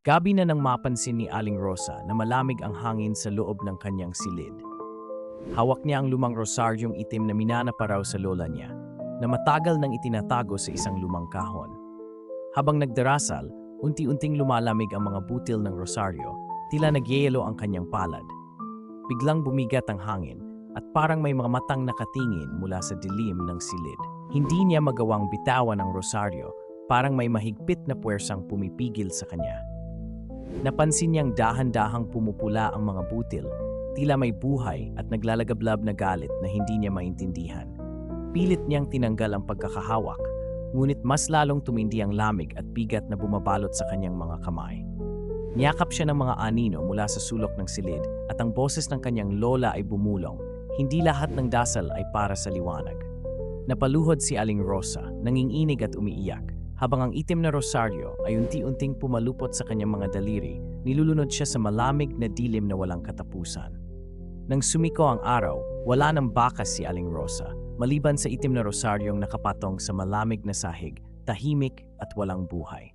Gabi na nang mapansin ni Aling Rosa na malamig ang hangin sa loob ng kanyang silid. Hawak niya ang lumang rosaryong itim na minana pa raw sa lola niya, na matagal nang itinatago sa isang lumang kahon. Habang nagdarasal, unti-unting lumalamig ang mga butil ng rosaryo, tila nagyeyelo ang kanyang palad. Biglang bumigat ang hangin at parang may mga matang nakatingin mula sa dilim ng silid. Hindi niya magawang bitawan ang rosaryo, parang may mahigpit na puwersang pumipigil sa kanya. Napansin niyang dahan-dahang pumupula ang mga butil, tila may buhay at naglalagablab na galit na hindi niya maintindihan. Pilit niyang tinanggal ang pagkakahawak, ngunit mas lalong tumindi ang lamig at bigat na bumabalot sa kanyang mga kamay. Niyakap siya ng mga anino mula sa sulok ng silid at ang boses ng kanyang lola ay bumulong. Hindi lahat ng dasal ay para sa liwanag. Napaluhod si Aling Rosa, nanginginig at umiiyak. Habang ang itim na rosaryo ay unti-unting pumalupot sa kanyang mga daliri, nilulunod siya sa malamig na dilim na walang katapusan. Nang sumiko ang araw, wala nang bakas si Aling Rosa, maliban sa itim na rosaryong nakapatong sa malamig na sahig, tahimik at walang buhay.